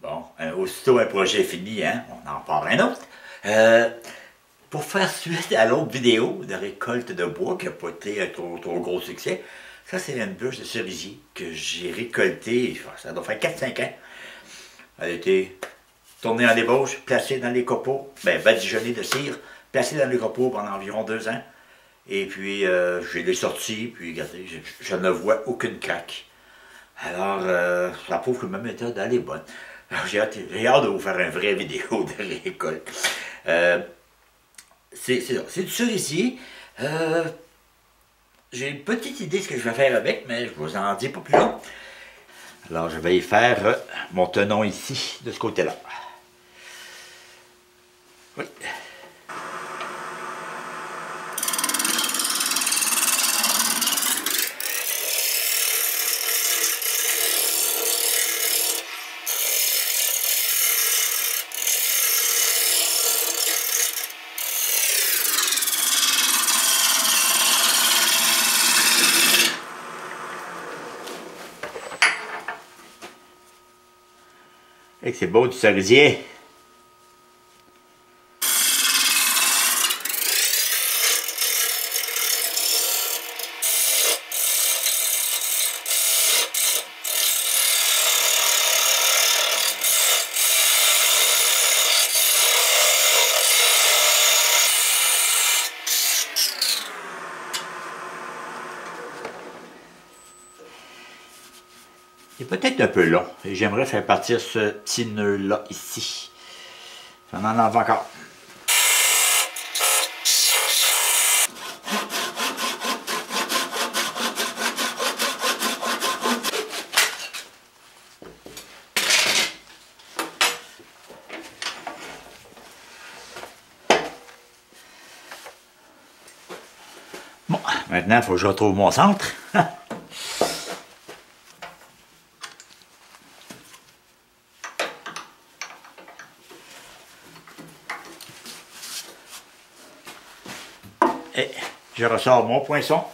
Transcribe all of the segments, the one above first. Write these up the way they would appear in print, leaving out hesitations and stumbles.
Bon, aussitôt un projet fini, hein, on en part un autre. Pour faire suite à l'autre vidéo de récolte de bois qui n'a pas été un trop gros succès, ça c'est une bûche de cerisier que j'ai récoltée, ça doit faire 4-5 ans. Elle a été tournée en ébauche, placée dans les copeaux, badigeonnée de cire, placée dans les copeaux pendant environ 2 ans. Et puis je l'ai sortie, puis regardez, je ne vois aucune craque. Alors, ça prouve que ma méthode, elle est bonne. J'ai hâte de vous faire une vraie vidéo de récolte. C'est du cerisier. J'ai une petite idée de ce que je vais faire avec, mais je vous en dis pas plus long. Alors, je vais y faire mon tenon ici, de ce côté-là. Oui. Et c'est beau du cerisier. Il est peut-être un peu long et j'aimerais faire partir ce petit nœud-là ici. J'en enlève encore. Bon, maintenant il faut que je retrouve mon centre. Et je ressors mon poinçon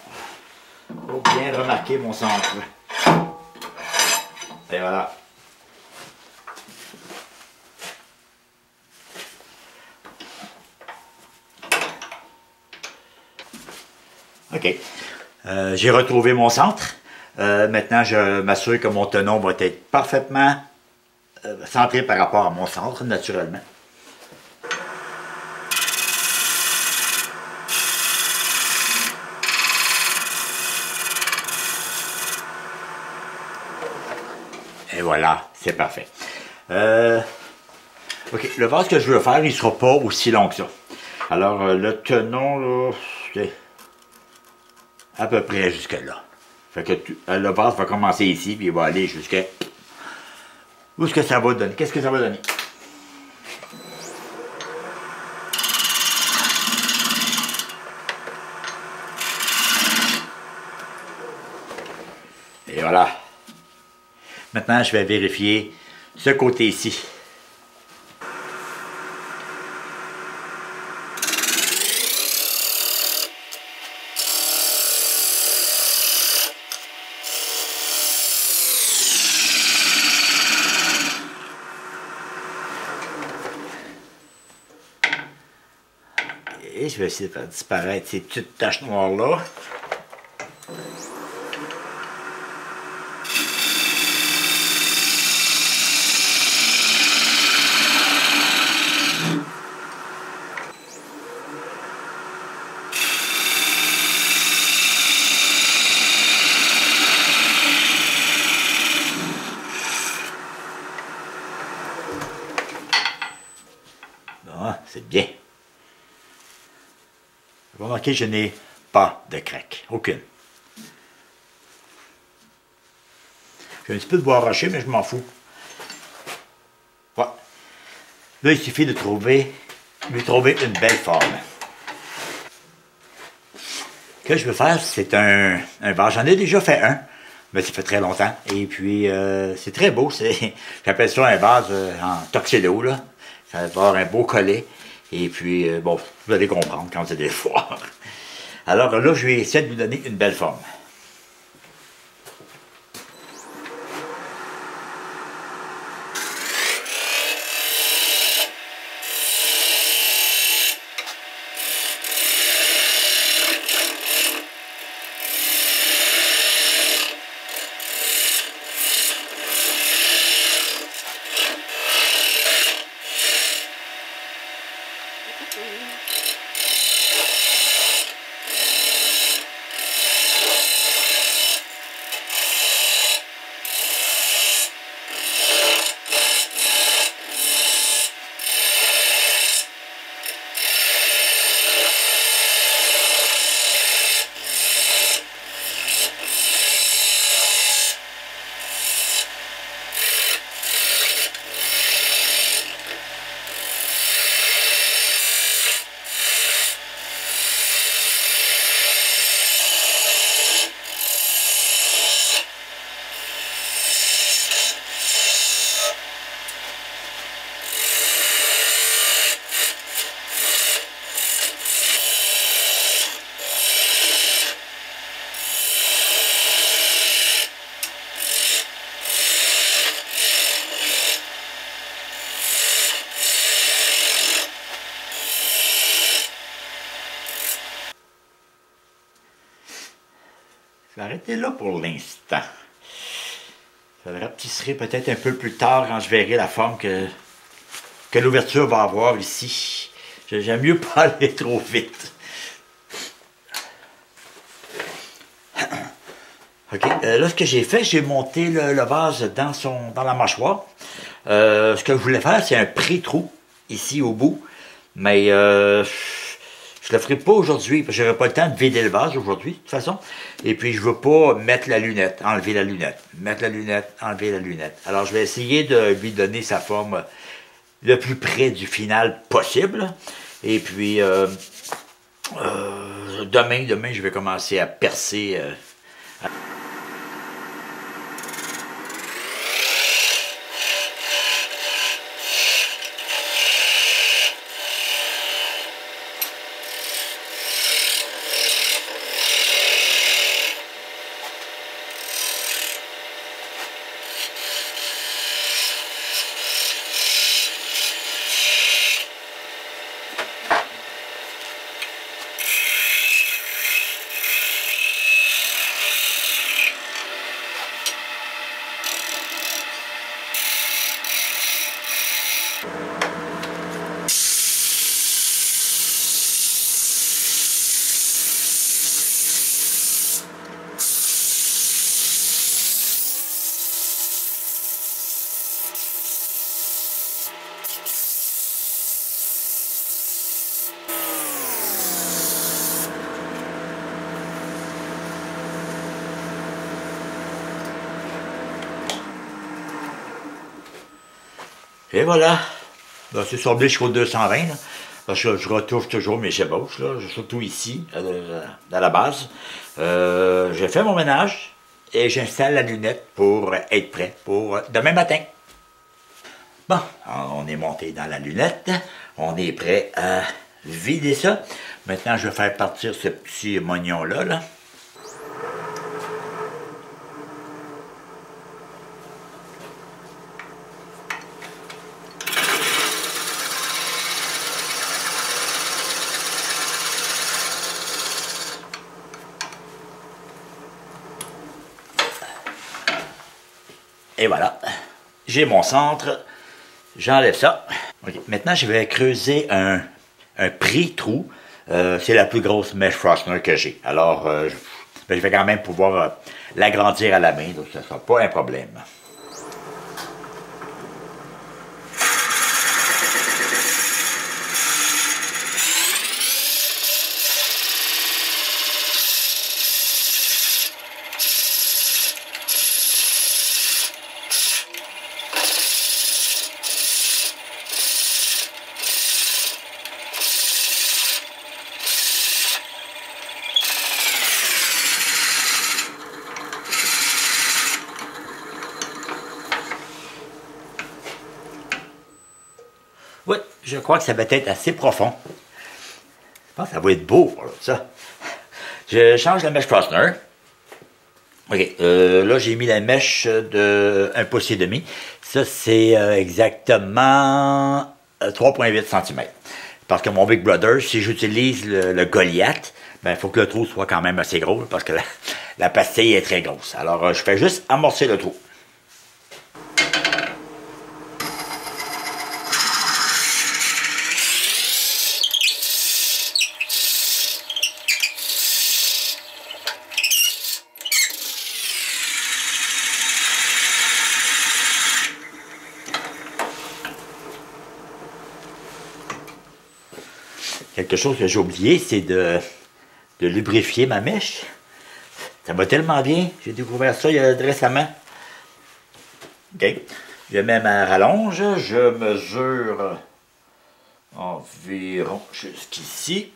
pour bien remarquer mon centre. Et voilà. OK. J'ai retrouvé mon centre. Maintenant, je m'assure que mon tenon va être parfaitement centré par rapport à mon centre, naturellement. Et voilà, c'est parfait. OK, le vase que je veux faire, il ne sera pas aussi long que ça. Alors, le tenon, là, c'est à peu près jusque là. Fait que le vase va commencer ici, puis il va aller jusqu'à... Où est-ce que ça va donner? Qu'est-ce que ça va donner? Et voilà. Maintenant, je vais vérifier ce côté ici. Et je vais essayer de faire disparaître ces petites taches noires-là. Bon, c'est bien. Vous remarquez, je n'ai pas de craque. Aucune. J'ai un petit peu de bois arraché, mais je m'en fous. Ouais. Là, il suffit de lui trouver une belle forme. Ce que je veux faire, c'est un vase. J'en ai déjà fait un, mais ça fait très longtemps. Et puis, c'est très beau. J'appelle ça un vase en toxédo, là. Ça va avoir un beau collet. Et puis, bon, vous allez comprendre quand c'est des foires. Alors là, je vais essayer de lui donner une belle forme. Je vais arrêter là pour l'instant. Ça rapetisserait peut-être un peu plus tard quand je verrai la forme que l'ouverture va avoir ici. J'aime mieux pas aller trop vite. OK. Là, ce que j'ai fait, j'ai monté le vase dans la mâchoire. Ce que je voulais faire, c'est un pré-trou ici au bout. Mais je le ferai pas aujourd'hui, parce que j'aurai pas le temps de vider le vase aujourd'hui, de toute façon. Et puis, je veux pas mettre la lunette, enlever la lunette. Mettre la lunette, enlever la lunette. Alors, je vais essayer de lui donner sa forme le plus près du final possible. Et puis, demain, je vais commencer à percer. Et voilà. Ben, c'est sorti jusqu'au 220. Là. Parce que je retouche toujours mes chevauches, là, surtout ici, à la base. J'ai fait mon ménage et j'installe la lunette pour être prêt pour demain matin. Bon, on est monté dans la lunette. On est prêt à vider ça. Maintenant, je vais faire partir ce petit mognon-là. Là. Et voilà, j'ai mon centre, j'enlève ça. Okay. Maintenant, je vais creuser un pré-trou. C'est la plus grosse mèche Frostner que j'ai. Alors, je vais quand même pouvoir l'agrandir à la main, donc ça ne sera pas un problème. Oui, je crois que ça va être assez profond. Je pense que ça va être beau, là, ça. Je change la mèche Frostner. OK, là, j'ai mis la mèche de 1 pouce et demi. Ça, c'est exactement 3,8 cm. Parce que mon Big Brother, si j'utilise le Goliath, ben, il faut que le trou soit quand même assez gros, parce que la pastille est très grosse. Alors, je fais juste amorcer le trou. Quelque chose que j'ai oublié, c'est de lubrifier ma mèche. Ça va tellement bien. J'ai découvert ça il y a récemment. OK. Je mets ma rallonge. Je mesure environ jusqu'ici.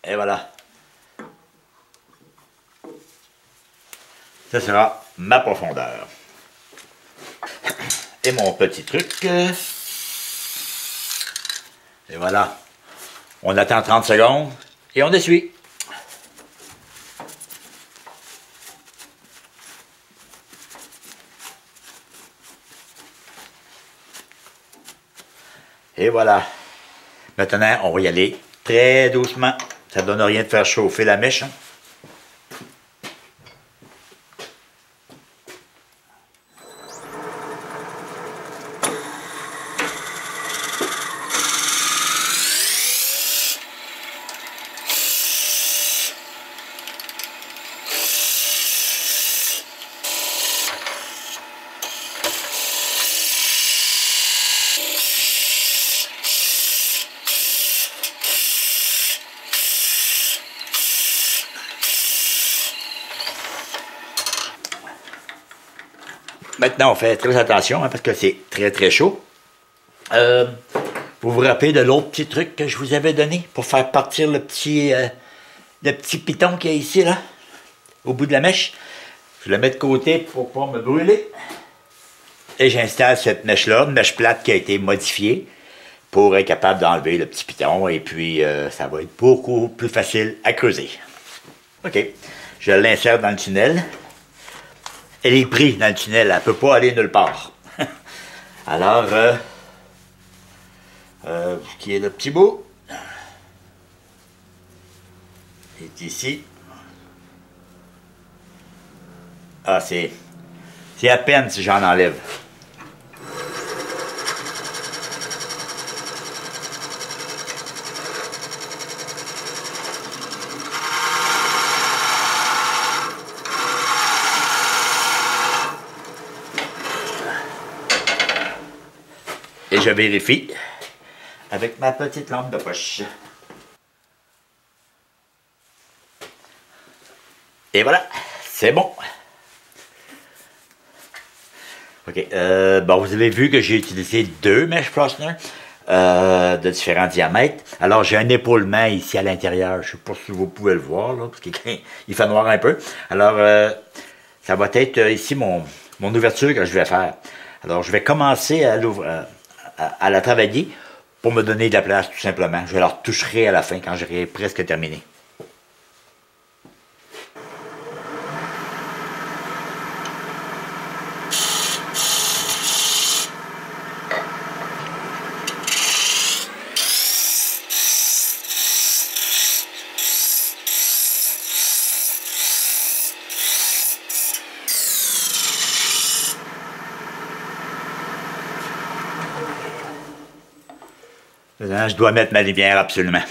Et voilà. Ça sera ma profondeur. Et mon petit truc. Et voilà. On attend 30 secondes et on essuie. Et voilà. Maintenant, on va y aller très doucement. Ça ne donne rien de faire chauffer la mèche. Hein. Maintenant, on fait très attention hein, parce que c'est très très chaud. Vous vous rappelez de l'autre petit truc que je vous avais donné pour faire partir le petit piton qui est ici, là, au bout de la mèche? Je le mets de côté pour pouvoir me brûler. Et j'installe cette mèche-là, une mèche plate qui a été modifiée pour être capable d'enlever le petit piton. Et puis, ça va être beaucoup plus facile à creuser. OK. Je l'insère dans le tunnel. Elle est prise dans le tunnel, elle ne peut pas aller nulle part. Alors, qui est le petit bout? Il est ici. Ah, c'est à peine si j'en enlève. Et je vérifie avec ma petite lampe de poche. Et voilà, c'est bon. OK, bon, vous avez vu que j'ai utilisé 2 mèches Forstner de différents diamètres. Alors, j'ai un épaulement ici à l'intérieur. Je ne sais pas si vous pouvez le voir, là, parce qu'il fait noir un peu. Alors, ça va être ici mon ouverture que je vais faire. Alors, je vais commencer à la travailler pour me donner de la place, tout simplement. Je la retoucherai à la fin, quand j'aurai presque terminé. Je dois mettre ma lumière absolument.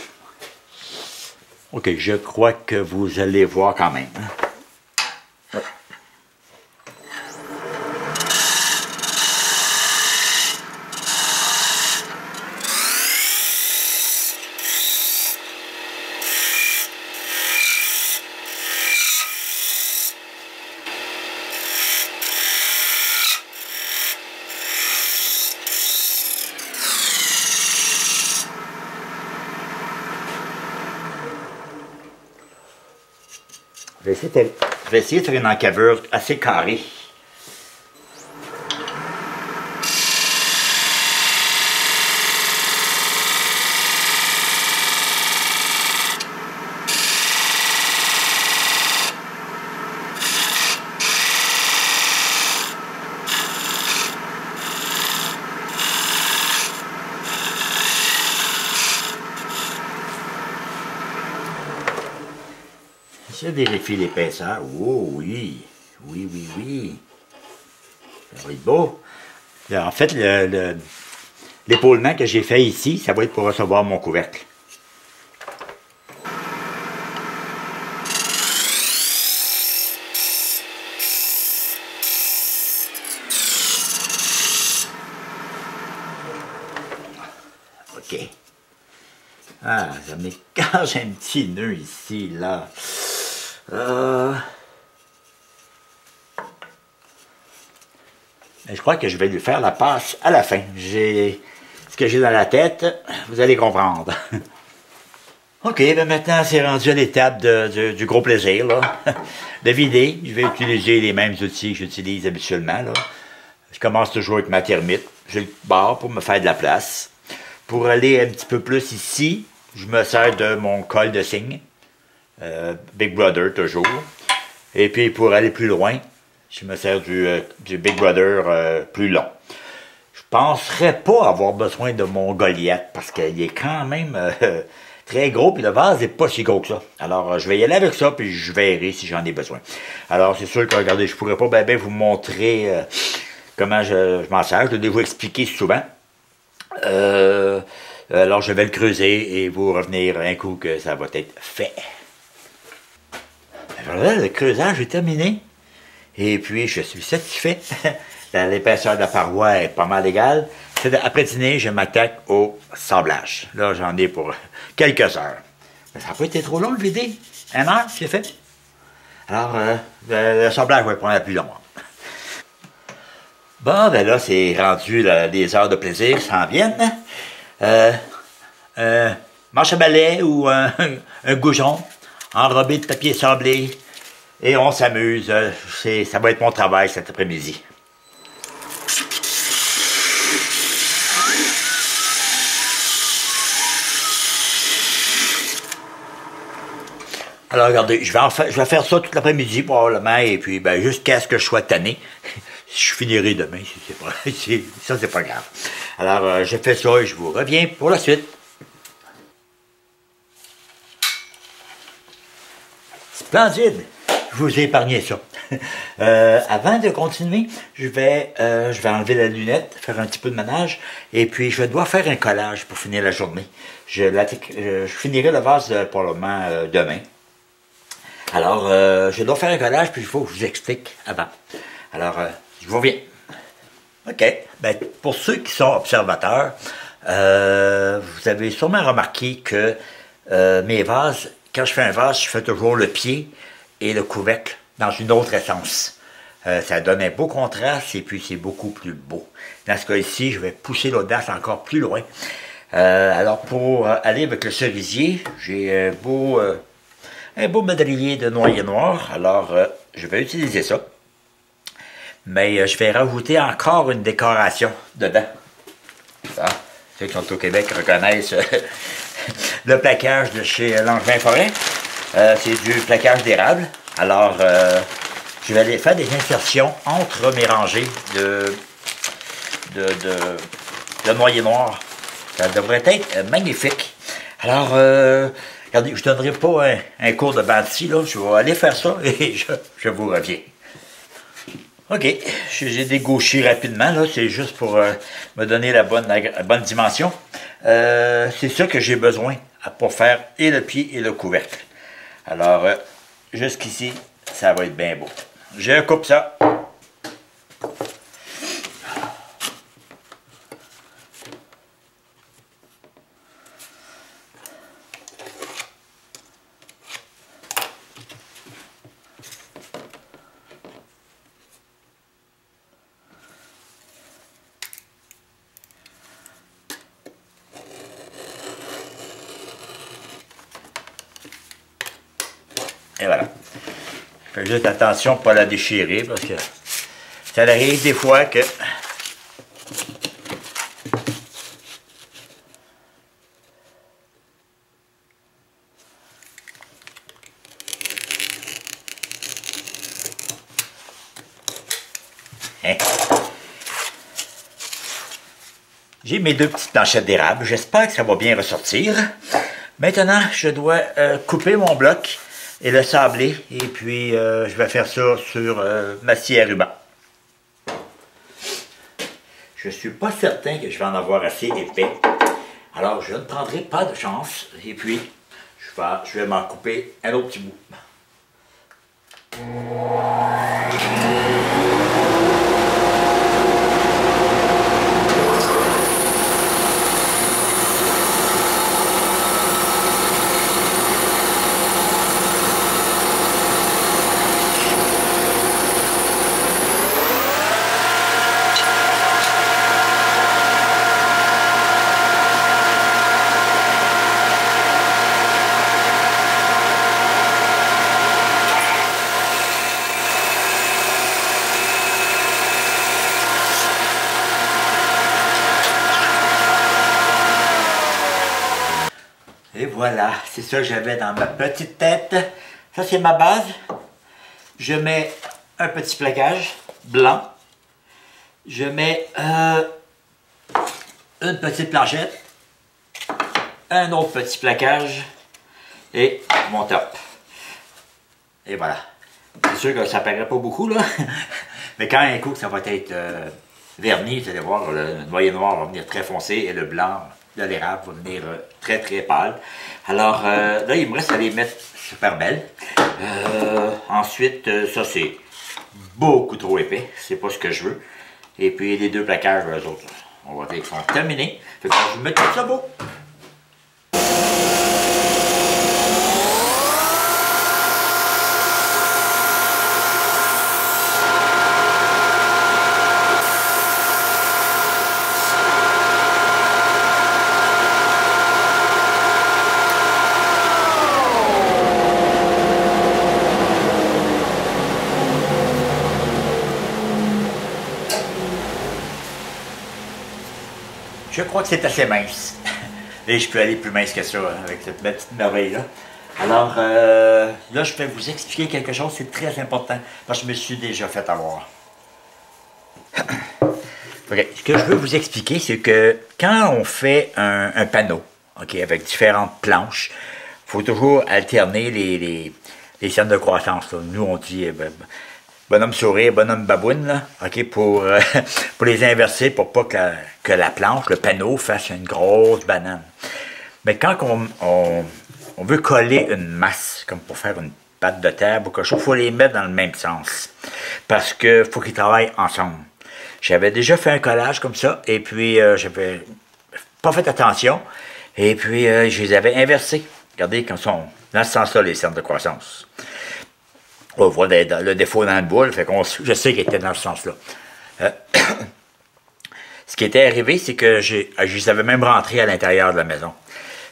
OK, je crois que vous allez voir quand même. Je vais essayer de faire une encavure assez carrée. Je vérifie l'épaisseur. Oh oui, oui, oui, oui. Ça va être beau. En fait, l'épaulement que j'ai fait ici, ça va être pour recevoir mon couvercle. OK. Ah, ça m'écarte un petit nœud ici, là. Je crois que je vais lui faire la passe à la fin. Ce que j'ai dans la tête, vous allez comprendre. OK, ben maintenant c'est rendu à l'étape du gros plaisir, là. De vider. Je vais utiliser les mêmes outils que j'utilise habituellement, là. Je commence toujours avec ma thermite. J'ai le bord pour me faire de la place. Pour aller un petit peu plus ici, je me sers de mon col de cygne. Big Brother toujours. Et puis pour aller plus loin, je me sers du Big Brother plus long. Je penserais pas avoir besoin de mon Goliath parce qu'il est quand même très gros, puis le vase n'est pas si gros que ça. Alors je vais y aller avec ça, puis je verrai si j'en ai besoin. Alors c'est sûr que, regardez, je pourrais pas bien vous montrer comment je m'en sers. Je l'ai déjà expliqué souvent. Alors je vais le creuser et vous revenir un coup que ça va être fait. Voilà, le creusage est terminé. Et puis, je suis satisfait. L'épaisseur de la paroi est pas mal égale. Après dîner, je m'attaque au sablage. Là, j'en ai pour quelques heures. Mais ça n'a pas été trop long de vider. 1 heure, c'est fait. Alors, le sablage va prendre la plus longue. Bon, ben là, c'est rendu là, les heures de plaisir s'en viennent. Manche à balai ou un goujon enrobé de papier sablé. Et on s'amuse. Ça va être mon travail cet après-midi. Alors, regardez, je vais faire ça toute l'après-midi probablement, et puis ben, jusqu'à ce que je sois tanné. Je finirai demain, si c'est pas, ça c'est pas grave. Alors, je fais ça et je vous reviens pour la suite. Splendide! Je vous ai épargné ça. Avant de continuer, je vais enlever la lunette, faire un petit peu de ménage, et puis je dois faire un collage pour finir la journée. Je finirai le vase probablement demain. Alors, je dois faire un collage, puis il faut que je vous explique avant. Alors, je vous reviens. OK. Ben, pour ceux qui sont observateurs, vous avez sûrement remarqué que mes vases, quand je fais un vase, je fais toujours le pied et le couvercle dans une autre essence. Ça donne un beau contraste et puis c'est beaucoup plus beau. Dans ce cas-ci, je vais pousser l'audace encore plus loin. Alors, pour aller avec le cerisier, j'ai un beau madrier de noyer noir. Alors, je vais utiliser ça. Mais je vais rajouter encore une décoration dedans. Ça, ceux qui sont au Québec reconnaissent le plaquage de chez Langevin Forêt. C'est du plaquage d'érable. Alors, je vais aller faire des insertions entre mes rangées de noyer noir. Ça devrait être magnifique. Alors, regardez, je ne donnerai pas un cours de bandy, là. Je vais aller faire ça et je vous reviens. OK, j'ai dégauché rapidement, là, c'est juste pour me donner la bonne dimension. C'est ça que j'ai besoin pour faire et le pied et le couvercle. Alors, jusqu'ici, ça va être bien beau. Je coupe ça. Et voilà. Faites juste attention pour ne pas la déchirer parce que ça arrive des fois que hein? J'ai mes deux petites planchettes d'érable. J'espère que ça va bien ressortir. Maintenant, je dois couper mon bloc et le sabler. Et puis, je vais faire ça sur ma scie à ruban. Je ne suis pas certain que je vais en avoir assez épais. Alors, je ne prendrai pas de chance. Et puis, je vais m'en couper un autre petit bout. Et voilà, c'est ça que j'avais dans ma petite tête. Ça, c'est ma base. Je mets un petit plaquage blanc. Je mets une petite planchette. Un autre petit plaquage. Et mon top. Et voilà. C'est sûr que ça ne paraît pas beaucoup, là. Mais quand un coup, ça va être verni, vous allez voir, le noyer noir va venir très foncé et le blanc de l'érable va venir très très pâle. Alors là, il me reste à les mettre super belles. Ensuite, ça c'est beaucoup trop épais. C'est pas ce que je veux. Et puis les deux plaquages, eux autres, on va dire qu'ils sont terminés. Fait que je vais mettre tout ça beau. Je crois que c'est assez mince. Et je peux aller plus mince que ça avec cette petite merveille-là. Alors, là, je vais vous expliquer quelque chose, c'est très important, parce que je me suis déjà fait avoir. Okay. Ce que je veux vous expliquer, c'est que quand on fait un panneau, okay, avec différentes planches, il faut toujours alterner les scènes de croissance. Là. Nous, on dit bonhomme sourire, bonhomme baboune, là, okay, pour les inverser, pour pas que la planche, le panneau, fasse une grosse banane. Mais quand on veut coller une masse, comme pour faire une pâte de terre ou quelque chose, il faut les mettre dans le même sens. Parce qu'il faut qu'ils travaillent ensemble. J'avais déjà fait un collage comme ça, et puis j'avais pas fait attention, et puis je les avais inversés. Regardez comme sont dans ce sens-là, les cernes de croissance. On voit le défaut dans le boule, fait qu'on, je sais qu'il était dans ce sens-là. Ce qui était arrivé, c'est que je les avais même rentrés à l'intérieur de la maison.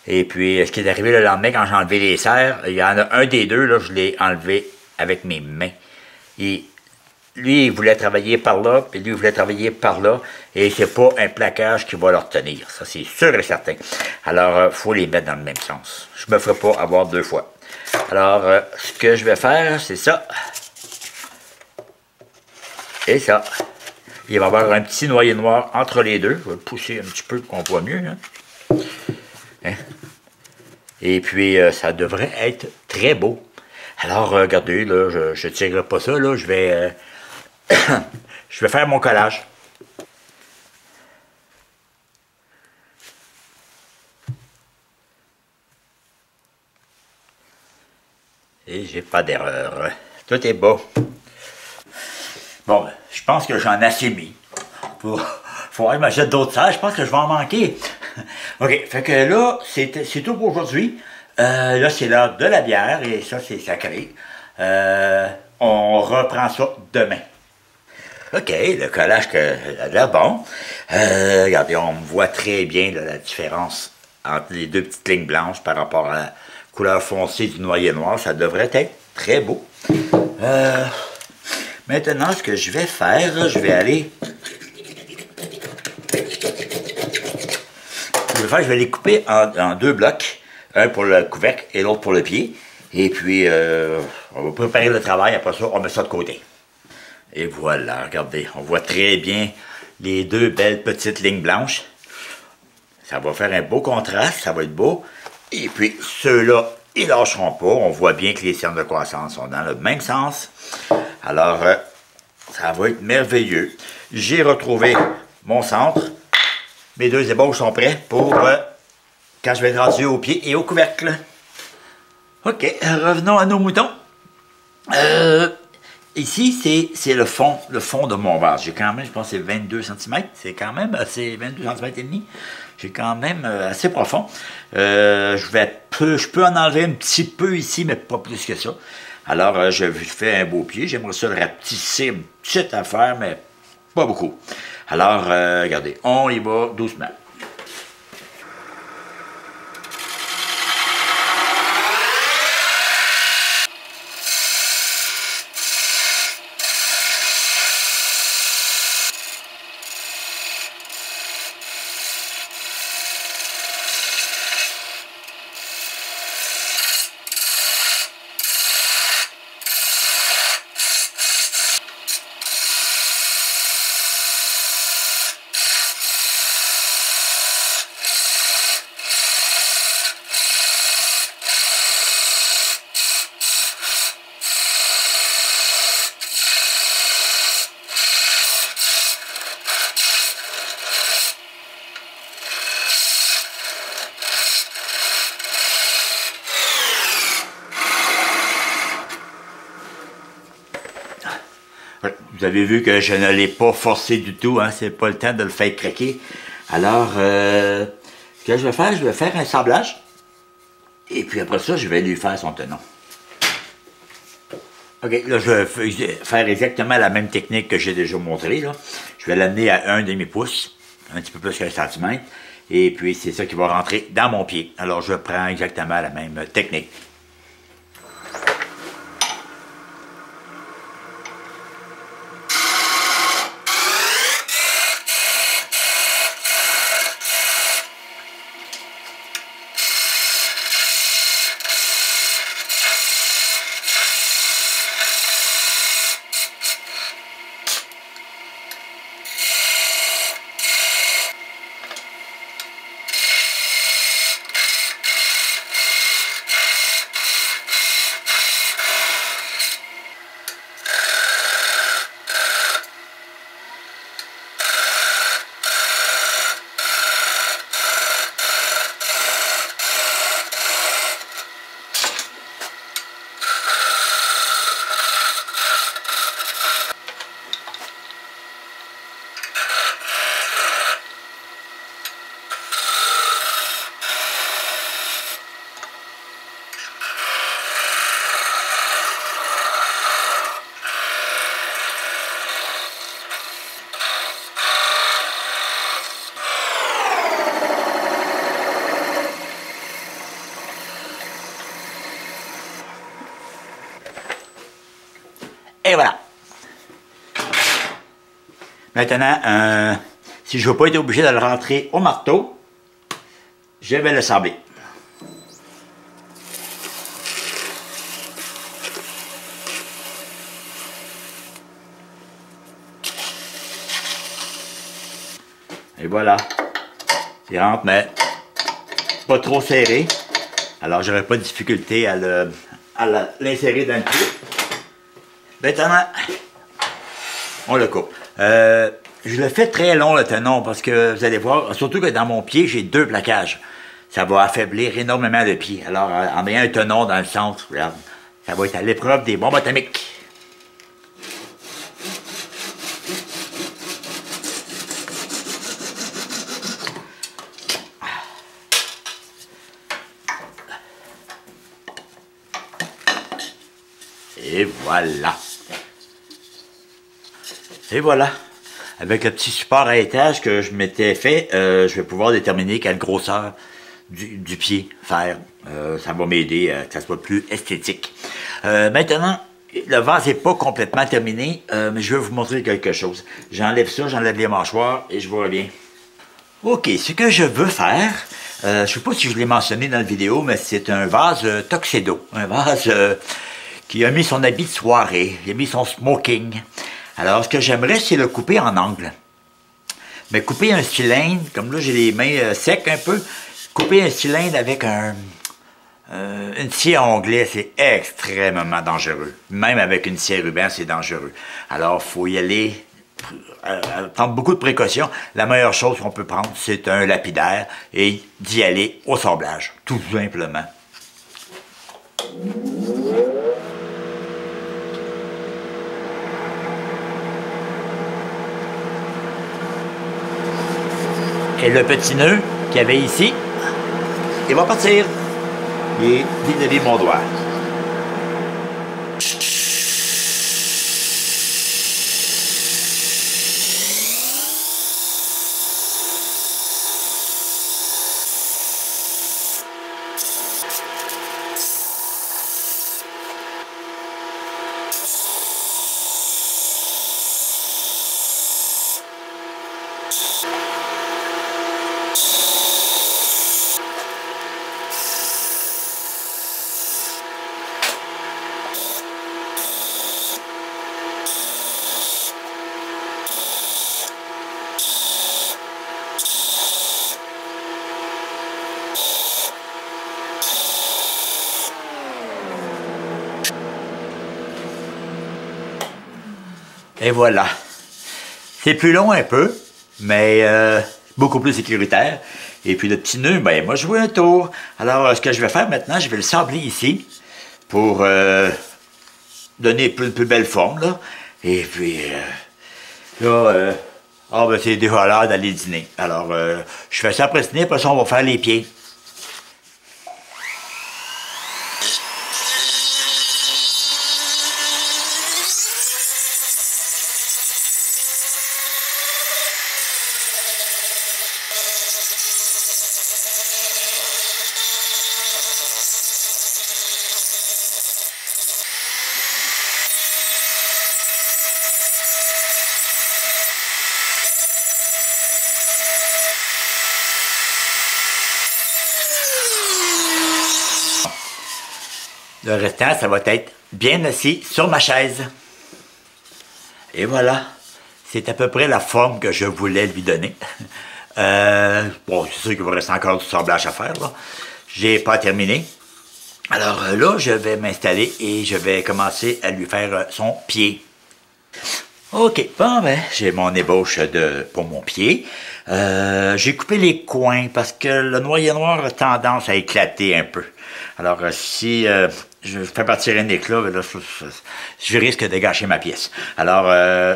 Et puis, ce qui est arrivé le lendemain, quand j'ai enlevé les serres, il y en a un des deux, là, je l'ai enlevé avec mes mains. Et lui, il voulait travailler par là, puis lui, il voulait travailler par là, et c'est pas un plaquage qui va le retenir. Ça, c'est sûr et certain. Alors, il faut les mettre dans le même sens. Je me ferai pas avoir deux fois. Alors, ce que je vais faire, c'est ça. Et ça. Il va y avoir un petit noyer noir entre les deux. Je vais le pousser un petit peu pour qu'on voit mieux. Hein? Et puis, ça devrait être très beau. Alors, regardez, là, je ne tirerai pas ça, là, je vais faire mon collage. Et j'ai pas d'erreur. Tout est beau. Bon, ben, je pense que j'en ai assez mis. Faudrait que je m'achète d'autres salles. Je pense que je vais en manquer. OK, fait que là, c'est tout pour aujourd'hui. Là, c'est l'heure de la bière et ça, c'est sacré. On reprend ça demain. OK, le collage a l'air bon. Regardez, on voit très bien là, la différence entre les deux petites lignes blanches par rapport à la couleur foncée du noyer noir. Ça devrait être très beau. Maintenant, ce que je vais faire, je vais aller... Je vais les couper en deux blocs. Un pour le couvercle et l'autre pour le pied. Et puis, on va préparer le travail. Après ça, on met ça de côté. Et voilà, regardez. On voit très bien les deux belles petites lignes blanches. Ça va faire un beau contraste. Ça va être beau. Et puis, ceux-là, ils lâcheront pas. On voit bien que les cernes de croissance sont dans le même sens. Alors, ça va être merveilleux. J'ai retrouvé mon centre. Mes deux ébauches sont prêts pour quand je vais être rendu au pied et au couvercle. OK, revenons à nos moutons. Ici, c'est le fond de mon vase. J'ai quand même, je pense que c'est 22 cm. C'est quand même assez, 22 cm et demi. J'ai quand même assez profond. Je peux en enlever un petit peu ici, mais pas plus que ça. Alors, je fais un beau pied. J'aimerais ça le rapetisser, une petite affaire, mais pas beaucoup. Alors, regardez, on y va doucement. Vous avez vu que je ne l'ai pas forcé du tout, hein, c'est pas le temps de le faire craquer. Alors, ce que je vais faire un sablage. Et puis après ça, je vais lui faire son tenon. OK, là, je vais faire exactement la même technique que j'ai déjà montré, là. Je vais l'amener à un demi-pouce, un petit peu plus qu'un centimètre. Et puis, c'est ça qui va rentrer dans mon pied. Alors, je prends exactement la même technique. Et voilà. Maintenant, si je ne veux pas être obligé de le rentrer au marteau, je vais le sabler. Et voilà. Il rentre, mais pas trop serré. Alors, j'aurais pas de difficulté à l'insérer dans le pied. Maintenant, on le coupe. Je le fais très long, le tenon, parce que vous allez voir, surtout que dans mon pied, j'ai 2 plaquages. Ça va affaiblir énormément le pied. Alors, en ayant un tenon dans le centre, regarde, ça va être à l'épreuve des bombes atomiques. Et voilà. Et voilà. Avec le petit support à étage que je m'étais fait, je vais pouvoir déterminer quelle grosseur du pied faire. Ça va m'aider à que ça soit plus esthétique. Maintenant, le vase n'est pas complètement terminé, mais je vais vous montrer quelque chose. J'enlève ça, j'enlève les mâchoires et je vous reviens. Ok, ce que je veux faire, je ne sais pas si je l'ai mentionné dans la vidéo, mais c'est un vase Tuxedo. Un vase qui a mis son habit de soirée, il a mis son smoking. Alors, ce que j'aimerais, c'est le couper en angle. Mais couper un cylindre, comme là, j'ai les mains secs un peu, couper un cylindre avec une scie à onglet, c'est extrêmement dangereux. Même avec une scie à ruban, c'est dangereux. Alors, il faut y aller, prendre beaucoup de précautions. La meilleure chose qu'on peut prendre, c'est un lapidaire et d'y aller au sablage, tout simplement. Et le petit nœud qu'il y avait ici, il va partir. Il est vis-à-vis de mon doigt. Et voilà. C'est plus long un peu, mais beaucoup plus sécuritaire. Et puis le petit nœud, ben moi je vois un tour. Alors ce que je vais faire maintenant, je vais le sabler ici pour donner une plus belle forme. Là. Et puis là, ben, c'est déjà l'heure d'aller dîner. Alors je fais ça après dîner, après ça on va faire les pieds. Le restant, ça va être bien assis sur ma chaise. Et voilà. C'est à peu près la forme que je voulais lui donner. Bon, c'est sûr qu'il va rester encore du sablage à faire, là. J'ai pas terminé. Alors là, je vais m'installer et je vais commencer à lui faire son pied. Ok, bon ben, j'ai mon ébauche pour mon pied. J'ai coupé les coins parce que le noyer noir a tendance à éclater un peu. Alors si je fais partir un éclat, ben là, je risque de gâcher ma pièce. Alors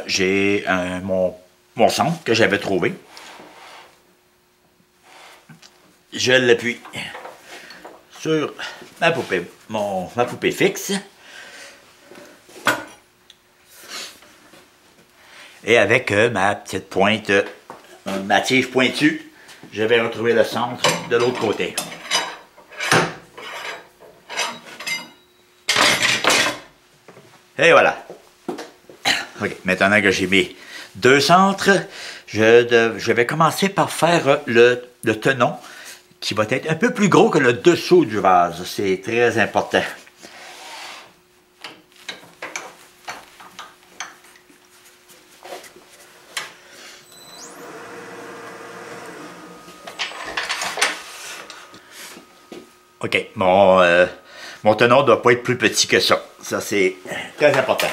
j'ai mon centre que j'avais trouvé. Je l'appuie sur ma poupée fixe. Et avec ma petite pointe, ma tige pointue, je vais retrouver le centre de l'autre côté. Et voilà. OK, maintenant que j'ai mes deux centres, je vais commencer par faire le tenon qui va être un peu plus gros que le dessous du vase. C'est très important. OK, mon tenon ne doit pas être plus petit que ça. Ça, c'est très important.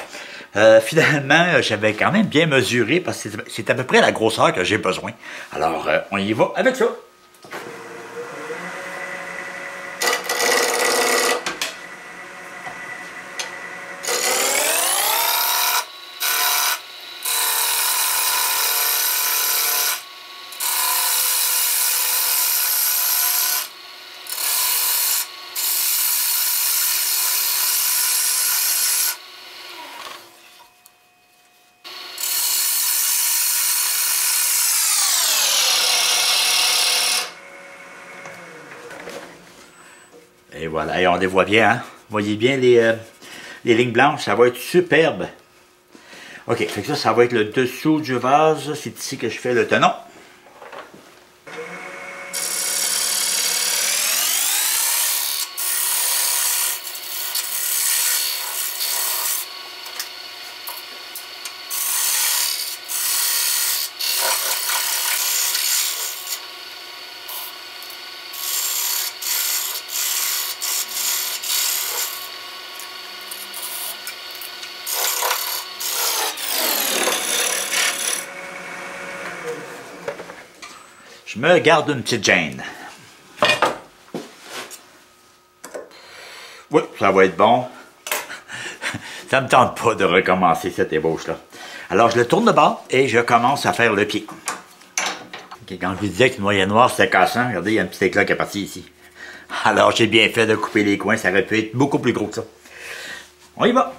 Finalement, j'avais quand même bien mesuré parce que c'est à peu près la grosseur que j'ai besoin. Alors, on y va avec ça. Et voilà, et on les voit bien, hein? Voyez bien les lignes blanches, ça va être superbe. OK, fait que ça va être le dessous du vase. C'est ici que je fais le tenon. Je me garde une petite gêne. Oui, ça va être bon. Ça ne me tente pas de recommencer cette ébauche-là. Alors, je le tourne de bord et je commence à faire le pied. Okay, quand je vous disais que le noyer noir, c'était cassant, regardez, il y a un petit éclat qui est parti ici. Alors, j'ai bien fait de couper les coins, ça aurait pu être beaucoup plus gros que ça. On y va!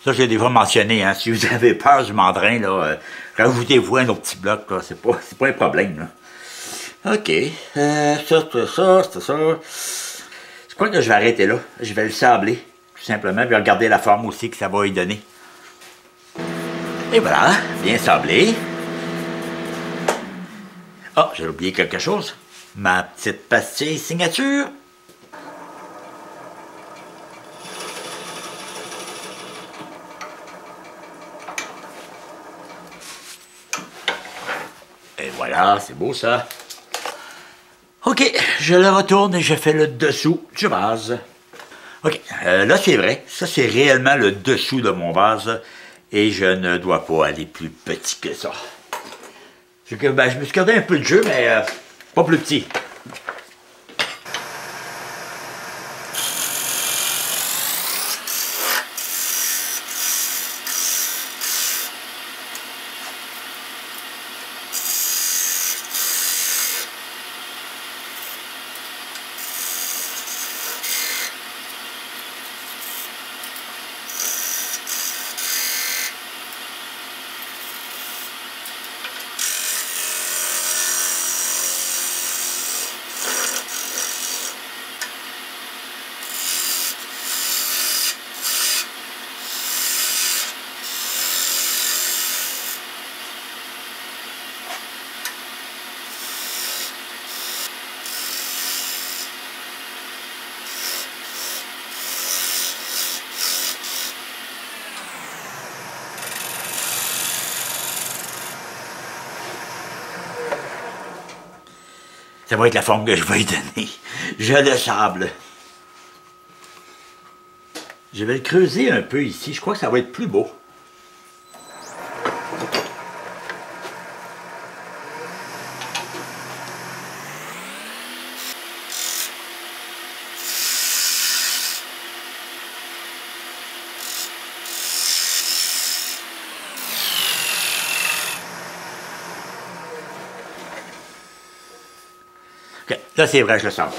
Ça, j'ai déjà mentionné, hein, si vous avez peur du mandrin, là, rajoutez-vous un autre petit bloc, là, c'est pas un problème, là. OK, c'est ça. Je crois que je vais arrêter là. Je vais le sabler, tout simplement, puis regarder la forme aussi que ça va y donner. Et voilà, bien sablé. Ah, j'ai oublié quelque chose. Ma petite pastille signature. Et voilà, c'est beau ça. OK, je le retourne et je fais le dessous du vase. OK, là c'est vrai, ça c'est réellement le dessous de mon vase et je ne dois pas aller plus petit que ça. Je me suis gardé un peu de jeu, mais pas plus petit. Ça va être la forme que je vais lui donner. Je le sable. Je vais le creuser un peu ici. Je crois que ça va être plus beau. OK, là c'est vrai, je le sens.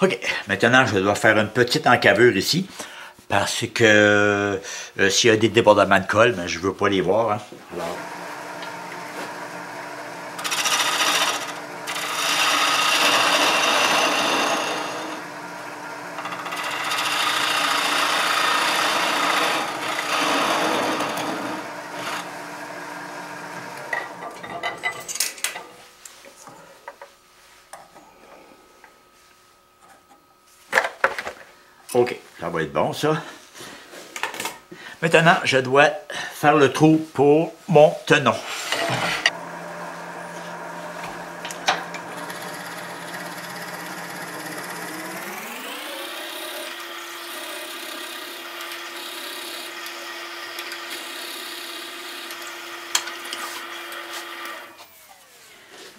OK, maintenant je dois faire une petite encavure ici, parce que s'il y a des débordements de colle, ben, je ne veux pas les voir. Hein. Alors... OK, ça va être bon ça. Maintenant, je dois faire le trou pour mon tenon.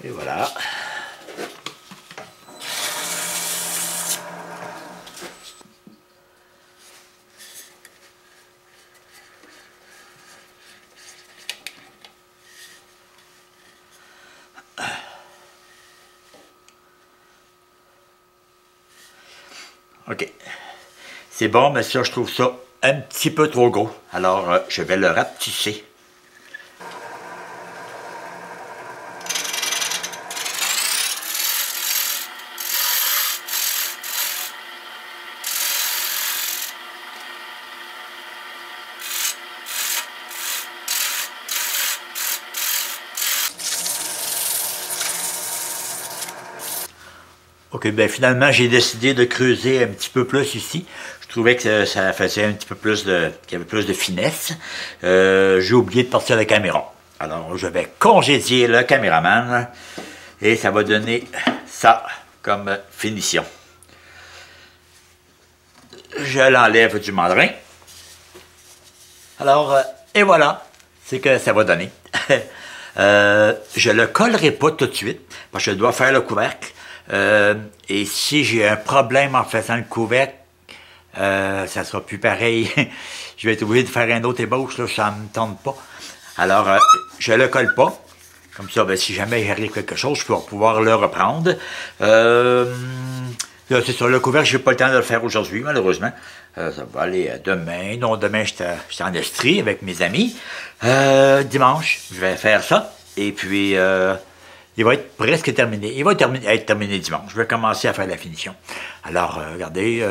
Et voilà. OK. C'est bon, mais ça, je trouve ça un petit peu trop gros. Alors, je vais le rapetisser. OK, bien finalement, j'ai décidé de creuser un petit peu plus ici. Je trouvais que ça faisait un petit peu plus qu'il y avait plus de finesse. J'ai oublié de partir la caméra. Alors, je vais congédier le caméraman et ça va donner ça comme finition. Je l'enlève du mandrin. Alors, et voilà, c'est que ça va donner. Je le collerai pas tout de suite, parce que je dois faire le couvercle. Et si j'ai un problème en faisant le couvercle, ça sera plus pareil. Je vais être obligé de faire un autre ébauche, là, ça ne me tente pas. Alors, je le colle pas. Comme ça, ben, si jamais il arrive quelque chose, je vais pouvoir le reprendre. C'est ça, le couvercle, je n'ai pas le temps de le faire aujourd'hui, malheureusement. Ça va aller demain. Non, demain, j'étais en Estrie avec mes amis. Dimanche, je vais faire ça. Et puis, il va être presque terminé. Il va être terminé dimanche. Je vais commencer à faire la finition. Alors, regardez,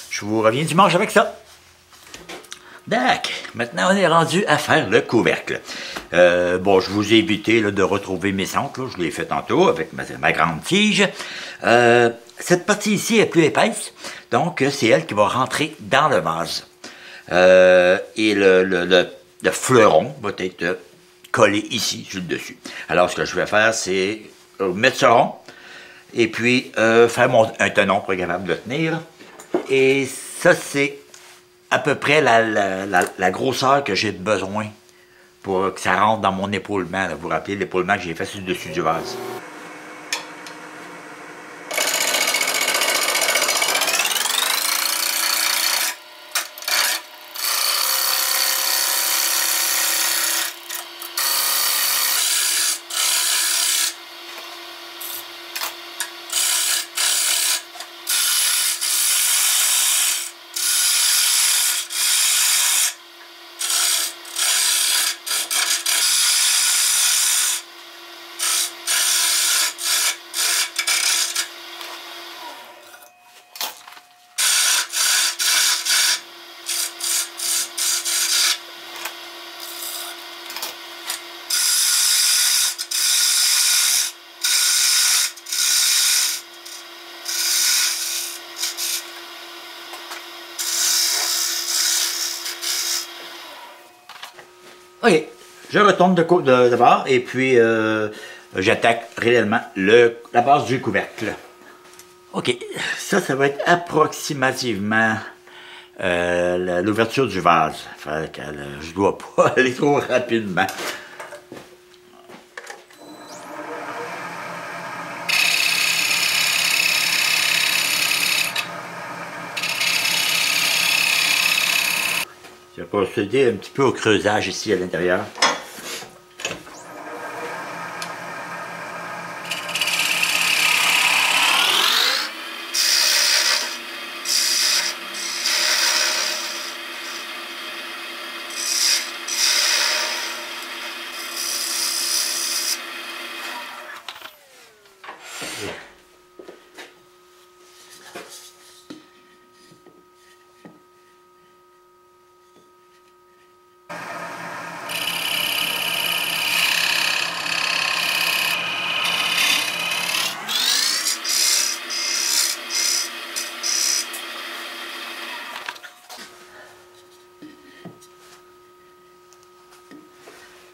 je vous reviens dimanche avec ça. D'accord. Maintenant, on est rendu à faire le couvercle. Bon, je vous ai évité là, de retrouver mes centres. Là. Je l'ai fait tantôt avec ma grande tige. Cette partie ici est plus épaisse. Donc, c'est elle qui va rentrer dans le vase. Et le fleuron va être collé ici, sur le dessus. Alors, ce que je vais faire, c'est mettre ce rond. Et puis, faire un tenon pour être capable de le tenir. Et ça, c'est à peu près la grosseur que j'ai besoin pour que ça rentre dans mon épaulement. Là. Vous vous rappelez l'épaulement que j'ai fait sur le dessus du vase. OK, je retourne de bord et puis j'attaque réellement la base du couvercle. OK, ça va être approximativement l'ouverture du vase. Fait que je dois pas aller trop rapidement. Je vais procéder un petit peu au creusage ici à l'intérieur.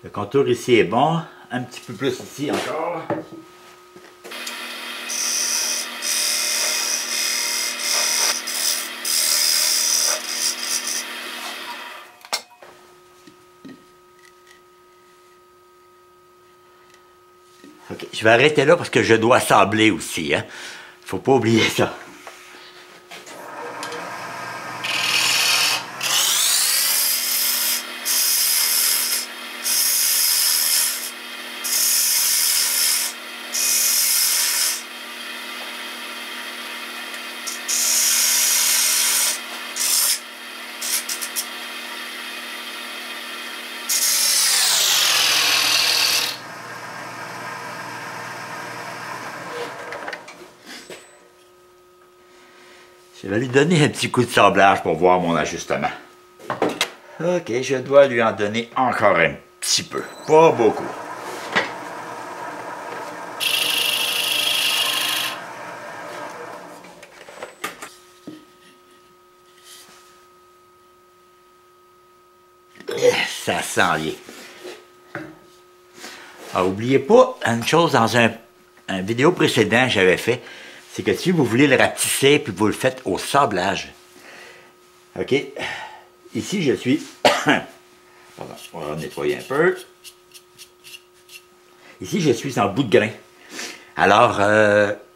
Le contour ici est bon. Un petit peu plus ici encore. Ok, je vais arrêter là parce que je dois sabler aussi, hein. Faut pas oublier ça. Je vais lui donner un petit coup de sablage pour voir mon ajustement. Ok, je dois lui en donner encore un petit peu. Pas beaucoup. Ça sent bien. Alors, oubliez pas une chose dans un vidéo précédent que j'avais fait, c'est que si vous voulez le rapetisser, puis vous le faites au sablage. OK? Ici, je suis... Pardon, on va nettoyer un peu. Ici, je suis en bout de grain. Alors,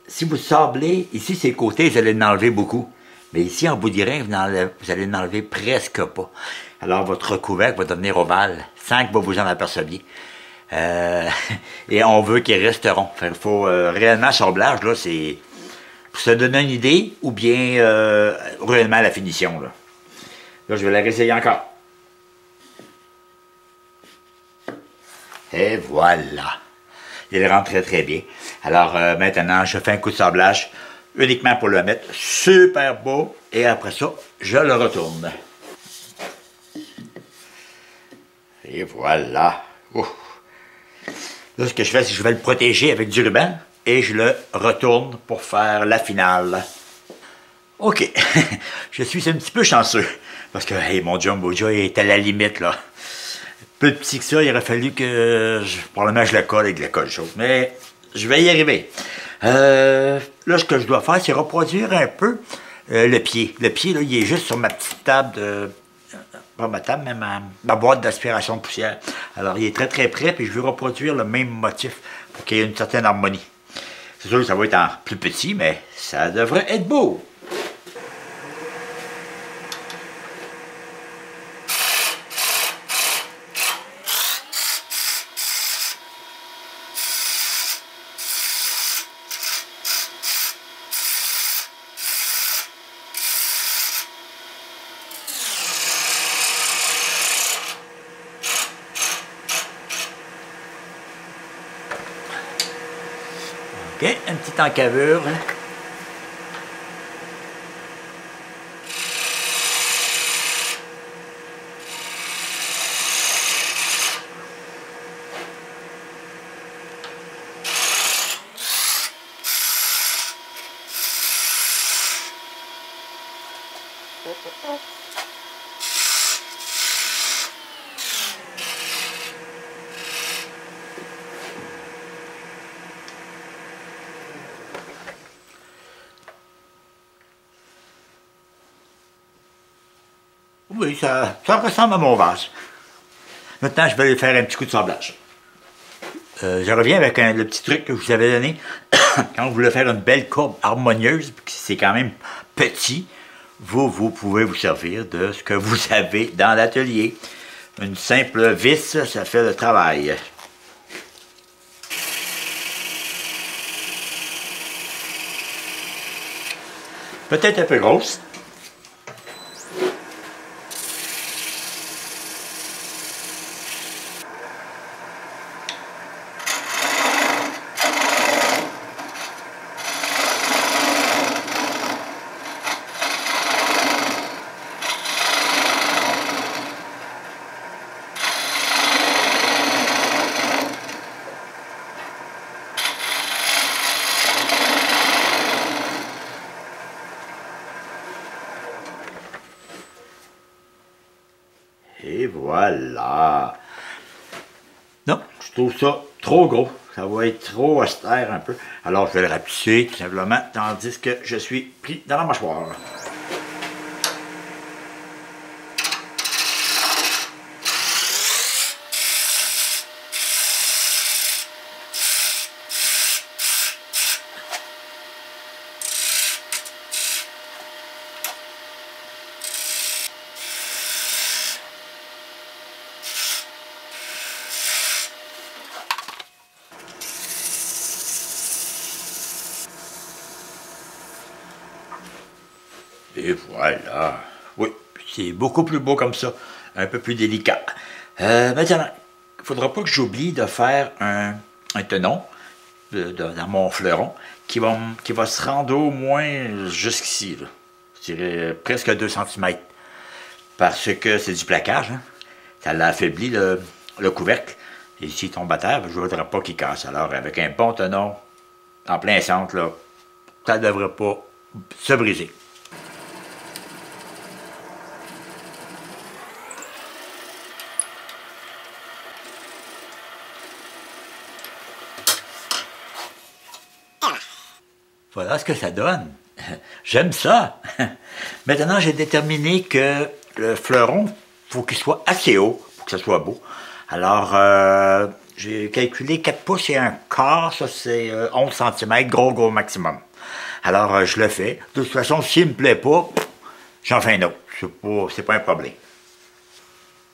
si vous sablez, ici, ces côtés, vous allez en enlever beaucoup. Mais ici, en bout de grain, vous allez en enlever presque pas. Alors, votre couvercle va devenir ovale, sans que vous vous en aperceviez. Et on veut qu'il reste rond. Il faut réellement sablage, là, c'est pour se donner une idée, ou bien réellement la finition. Là, je vais la réessayer encore. Et voilà. Il rentre très très bien. Alors maintenant, je fais un coup de sablage uniquement pour le mettre super beau. Et après ça, je le retourne. Et voilà. Ouf. Là, ce que je fais, c'est que je vais le protéger avec du ruban et je le retourne pour faire la finale. OK. Je suis un petit peu chanceux parce que hey, mon Jumbo Joy est à la limite, là. Plus petit que ça, il aurait fallu que probablement je le colle avec de la colle chaude. Mais je vais y arriver. Là, ce que je dois faire, c'est reproduire un peu le pied. Le pied, là, il est juste sur ma petite table de... Pas ma table, mais ma boîte d'aspiration de poussière. Alors, il est très très près, puis je veux reproduire le même motif pour qu'il y ait une certaine harmonie. C'est sûr que ça va être en plus petit, mais ça devrait être beau. OK, une petite encavure. Oui, ça ressemble à mon vase. Maintenant, je vais lui faire un petit coup de sablage. Je reviens avec le petit truc que je vous avais donné. Quand vous voulez faire une belle courbe harmonieuse, puis c'est quand même petit, vous pouvez vous servir de ce que vous avez dans l'atelier. Une simple vis, ça fait le travail. Peut-être un peu grosse. Non, je trouve ça trop gros. Ça va être trop austère un peu. Alors, je vais le rapetisser tout simplement, tandis que je suis pris dans la mâchoire. Et voilà. Oui, c'est beaucoup plus beau comme ça. Un peu plus délicat. Maintenant, il ne faudra pas que j'oublie de faire un tenon dans mon fleuron qui va se rendre au moins jusqu'ici. Là. Je dirais presque 2 cm. Parce que c'est du plaquage. Hein. Ça l'affaiblit le couvercle. Et s'il tombe à terre, je ne voudrais pas qu'il casse. Alors, avec un bon tenon en plein centre, là, ça ne devrait pas se briser. Voilà ce que ça donne. J'aime ça. Maintenant, j'ai déterminé que le fleuron, il faut qu'il soit assez haut pour que ça soit beau. Alors, j'ai calculé 4 pouces et un quart, ça c'est 11 cm, gros maximum. Alors, je le fais. De toute façon, s'il me plaît pas, j'en fais un autre. C'est pas un problème.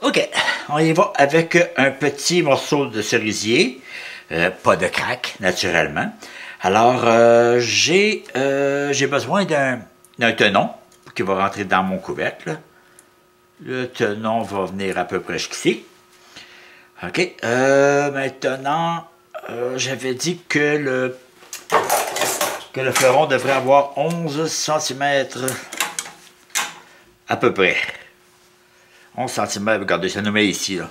OK, on y va avec un petit morceau de cerisier. Pas de craque, naturellement. Alors, j'ai besoin d'un tenon qui va rentrer dans mon couvercle. Le tenon va venir à peu près jusqu'ici. OK. Maintenant, j'avais dit que le fleuron devrait avoir 11 cm à peu près. 11 cm, regardez, ça nous met ici. Là.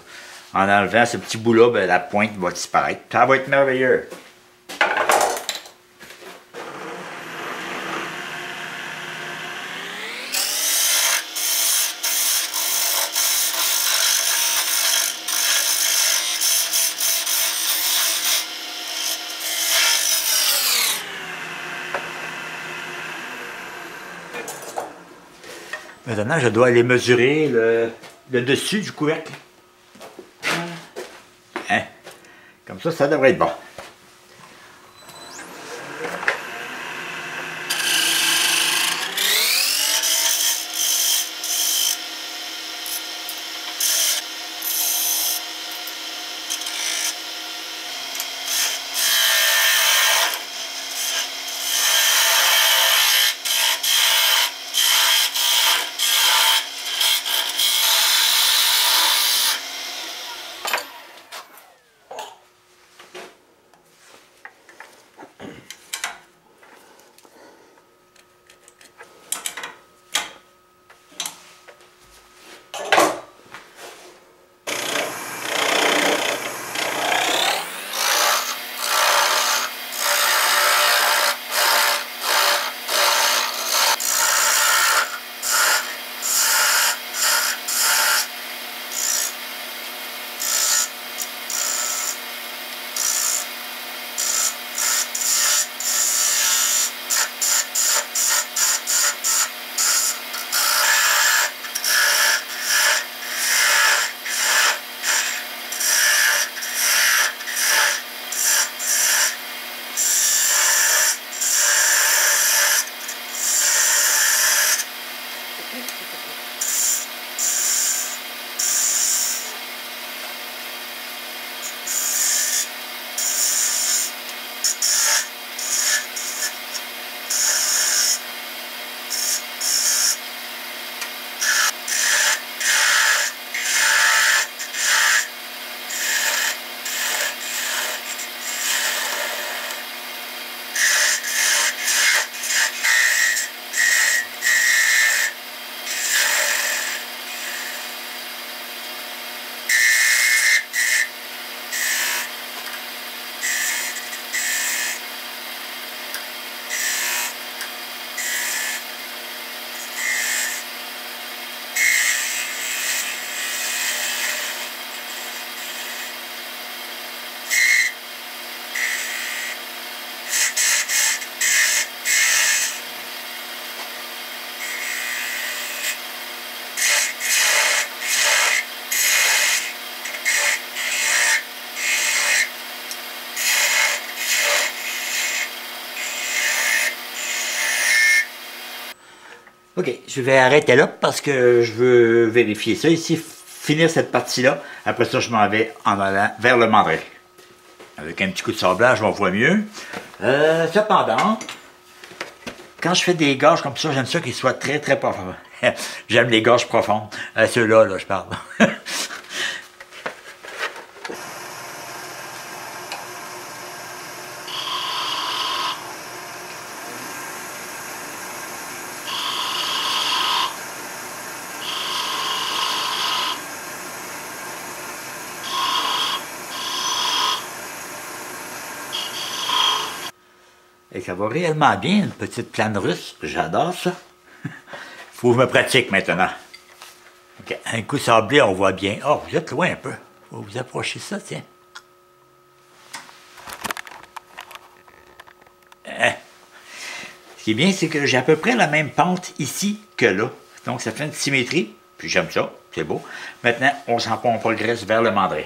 En enlevant ce petit bout-là, ben, la pointe va disparaître. Ça va être merveilleux. Maintenant, je dois aller mesurer le dessus du couvercle. Hein? Comme ça devrait être bon. OK, je vais arrêter là parce que je veux vérifier ça ici, finir cette partie-là. Après ça, je m'en vais en allant vers le mandrin. Avec un petit coup de sablage, on voit mieux. Cependant, quand je fais des gorges comme ça, j'aime ça qu'ils soient très très profonds. J'aime les gorges profondes. Ceux-là, là, je parle. Et ça va réellement bien, une petite plane russe. J'adore ça. Faut que je me pratique maintenant. Okay. Un coup sablé, on voit bien. Oh, vous êtes loin un peu. Faut vous approcher ça, tiens. Ce qui est bien, c'est que j'ai à peu près la même pente ici que là. Donc, ça fait une symétrie. Puis j'aime ça, c'est beau. Maintenant, on progresse vers le mandrin.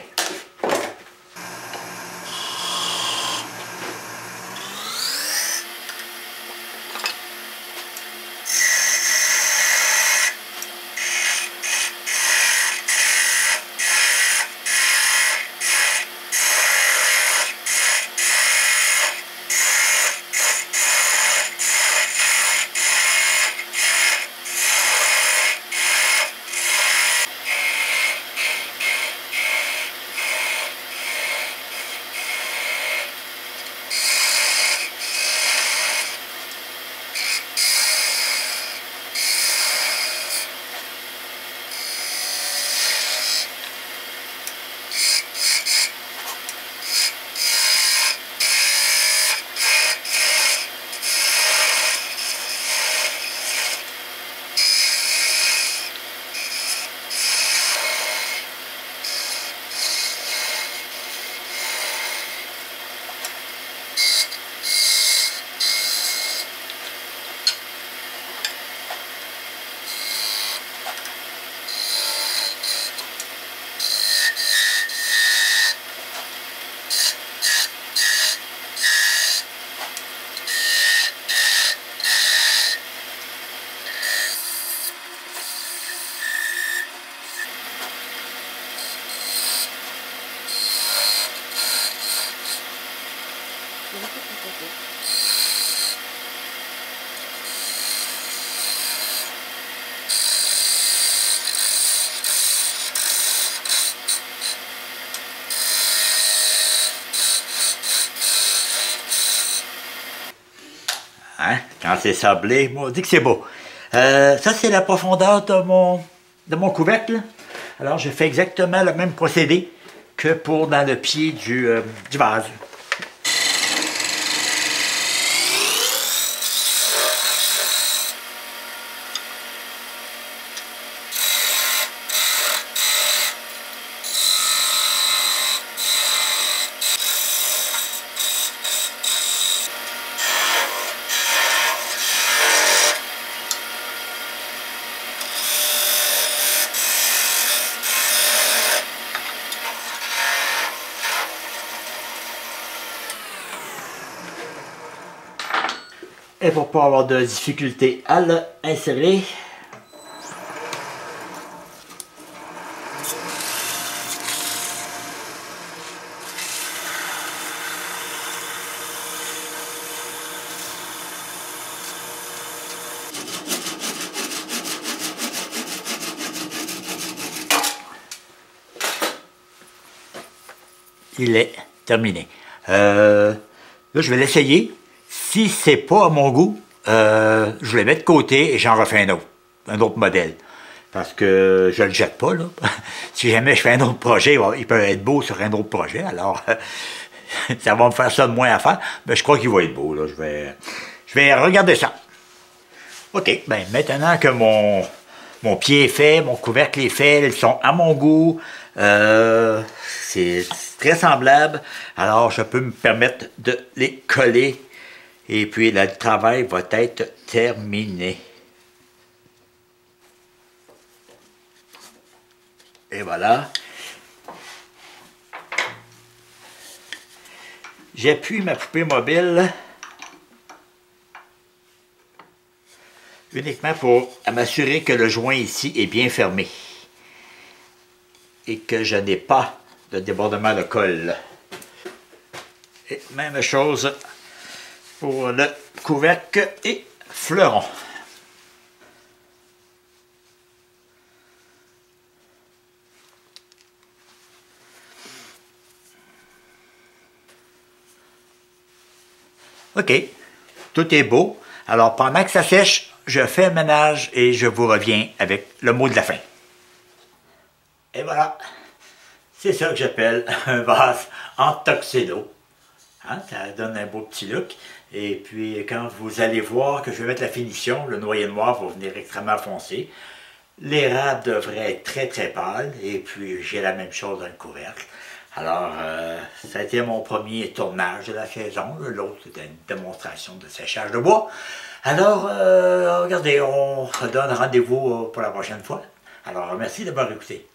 Hein? Quand c'est sablé, moi, on dit que c'est beau. Ça, c'est la profondeur de mon couvercle. Alors, j'ai fait exactement le même procédé que pour dans le pied du vase. Et pour pas avoir de difficulté à l'insérer, il est terminé. Là, je vais l'essayer. Si c'est pas à mon goût, je le mets de côté et j'en refais un autre modèle. Parce que je le jette pas, là. Si jamais je fais un autre projet, il peut être beau sur un autre projet, alors ça va me faire ça de moins à faire, mais je crois qu'il va être beau, là. Je vais regarder ça. OK, ben maintenant que mon pied est fait, mon couvercle est fait, ils sont à mon goût, c'est très semblable, alors je peux me permettre de les coller. Et puis, le travail va être terminé. Et voilà. J'appuie ma poupée mobile uniquement pour m'assurer que le joint ici est bien fermé et que je n'ai pas de débordement de colle. Et même chose pour le couvercle et fleuron. OK, tout est beau. Alors pendant que ça sèche, je fais le ménage et je vous reviens avec le mot de la fin. Et voilà, c'est ça que j'appelle un vase en tuxedo. Hein, ça donne un beau petit look. Et puis quand vous allez voir que je vais mettre la finition, le noyer noir va venir extrêmement foncé. L'érable devrait être très très pâle. Et puis j'ai la même chose dans le couvercle. Alors, ça a été mon premier tournage de la saison. L'autre, c'était une démonstration de séchage de bois. Alors, regardez, on se donne rendez-vous pour la prochaine fois. Alors, merci d'avoir écouté.